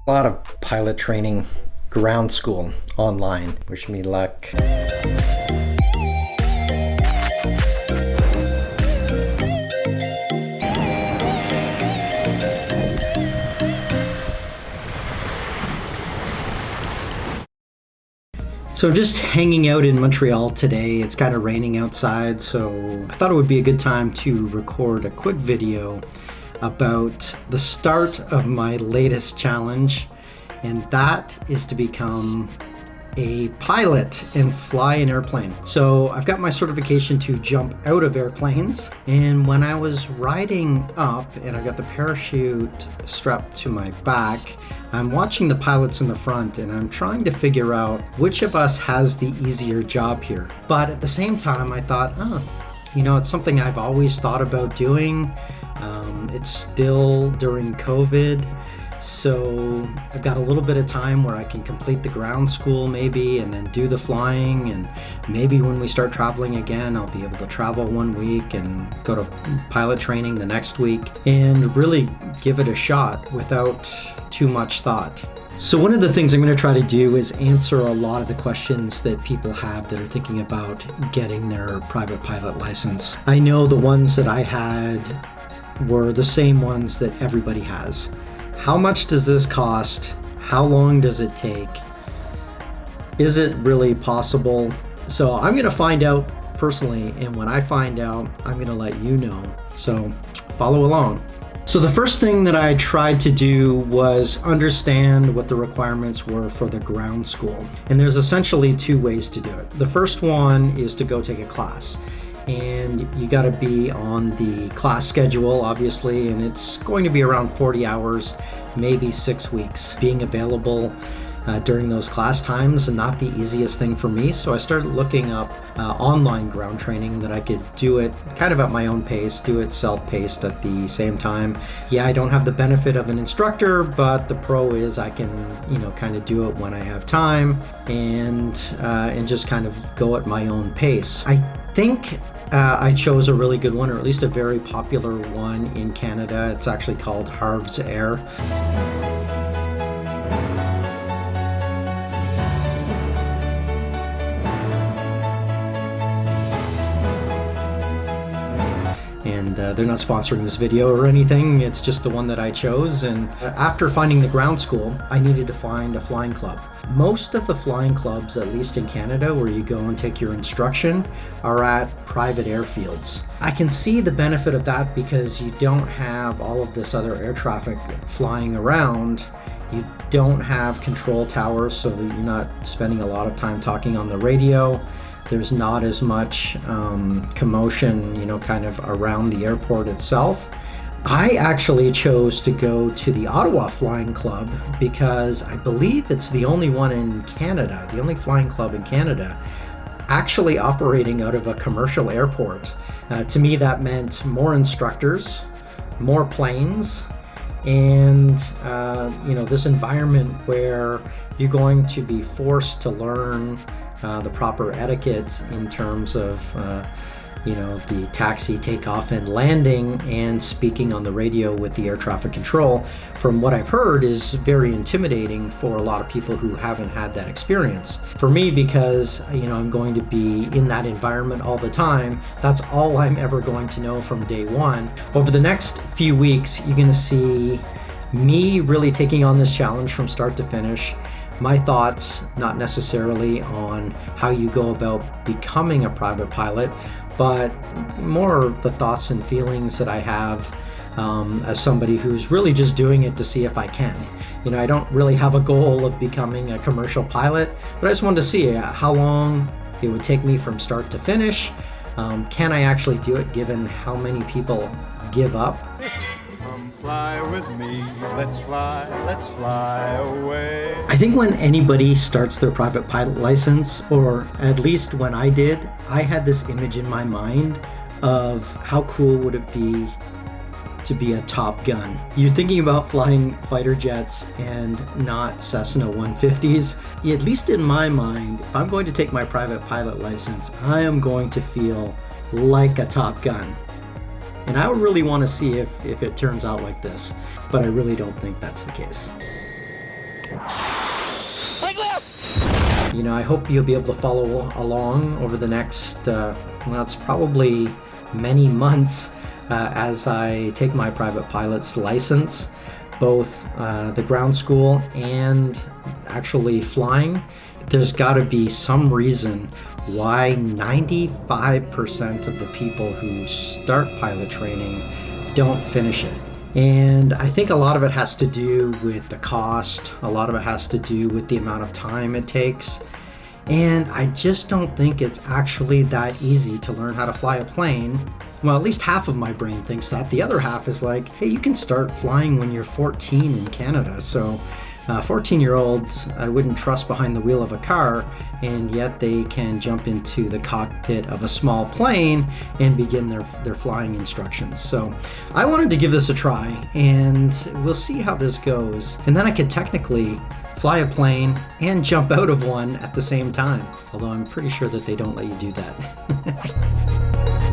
A lot of pilot training, ground school online. Wish me luck. So just hanging out in Montreal today. It's kind of raining outside, so I thought it would be a good time to record a quick video about the start of my latest challenge, and that is to become a pilot and fly an airplane. So I've got my certification to jump out of airplanes, and when I was riding up and I got the parachute strapped to my back, I'm watching the pilots in the front and I'm trying to figure out which of us has the easier job here. But at the same time I thought, it's something I've always thought about doing. It's still during COVID, so I've got a little bit of time where I can complete the ground school maybe, and then do the flying, and maybe when we start traveling again, I'll be able to travel 1 week and go to pilot training the next week and really give it a shot without too much thought. So one of the things I'm going to try to do is answer a lot of the questions that people have that are thinking about getting their private pilot license. I know the ones that I had were the same ones that everybody has. How much does this cost? How long does it take? Is it really possible? So I'm going to find out personally, and when I find out, I'm going to let you know. So follow along. So the first thing that I tried to do was understand what the requirements were for the ground school. And there's essentially two ways to do it. The first one is to go take a class. And you got to be on the class schedule, obviously, and it's going to be around 40 hours, maybe 6 weeks. Being available during those class times, not the easiest thing for me, so I started looking up online ground training that I could do it kind of at my own pace, do it self-paced at the same time. Yeah, I don't have the benefit of an instructor, but the pro is I can, kind of do it when I have time and just kind of go at my own pace. I think I chose a really good one, or at least a very popular one in Canada. It's actually called Harv's Air. And they're not sponsoring this video or anything, it's just the one that I chose. And after finding the ground school, I needed to find a flying club. Most of the flying clubs, at least in Canada, where you go and take your instruction, are at private airfields. I can see the benefit of that because you don't have all of this other air traffic flying around. You don't have control towers, so that you're not spending a lot of time talking on the radio. There's not as much commotion, kind of around the airport itself. I actually chose to go to the Ottawa Flying Club because I believe it's the only one in Canada, the only flying club in Canada, actually operating out of a commercial airport. To me, that meant more instructors, more planes, and this environment where you're going to be forced to learn the proper etiquette in terms of the taxi, takeoff, and landing, and speaking on the radio with the air traffic control, from what I've heard, is very intimidating for a lot of people who haven't had that experience. For me, because I'm going to be in that environment all the time, that's all I'm ever going to know from day one. Over the next few weeks, you're going to see me really taking on this challenge from start to finish. My thoughts, not necessarily on how you go about becoming a private pilot, but more the thoughts and feelings that I have as somebody who's really just doing it to see if I can. I don't really have a goal of becoming a commercial pilot, but I just wanted to see how long it would take me from start to finish. Can I actually do it given how many people give up? Come fly with me, let's fly away. I think when anybody starts their private pilot license, or at least when I did, I had this image in my mind of how cool would it be to be a Top Gun. You're thinking about flying fighter jets and not Cessna 150s. At least in my mind, if I'm going to take my private pilot license, I am going to feel like a Top Gun. And I really want to see if it turns out like this, but I really don't think that's the case. You know, I hope you'll be able to follow along over the next, well, it's probably many months as I take my private pilot's license, both the ground school and actually flying. There's got to be some reason why 95% of the people who start pilot training don't finish it. And I think a lot of it has to do with the cost. A lot of it has to do with the amount of time it takes. And I just don't think it's actually that easy to learn how to fly a plane. Well, at least half of my brain thinks that. The other half is like, hey, you can start flying when you're 14 in Canada. So 14-year-olds I wouldn't trust behind the wheel of a car, and yet they can jump into the cockpit of a small plane and begin their flying instructions. So I wanted to give this a try, and we'll see how this goes. And then I could technically fly a plane and jump out of one at the same time, although I'm pretty sure that they don't let you do that.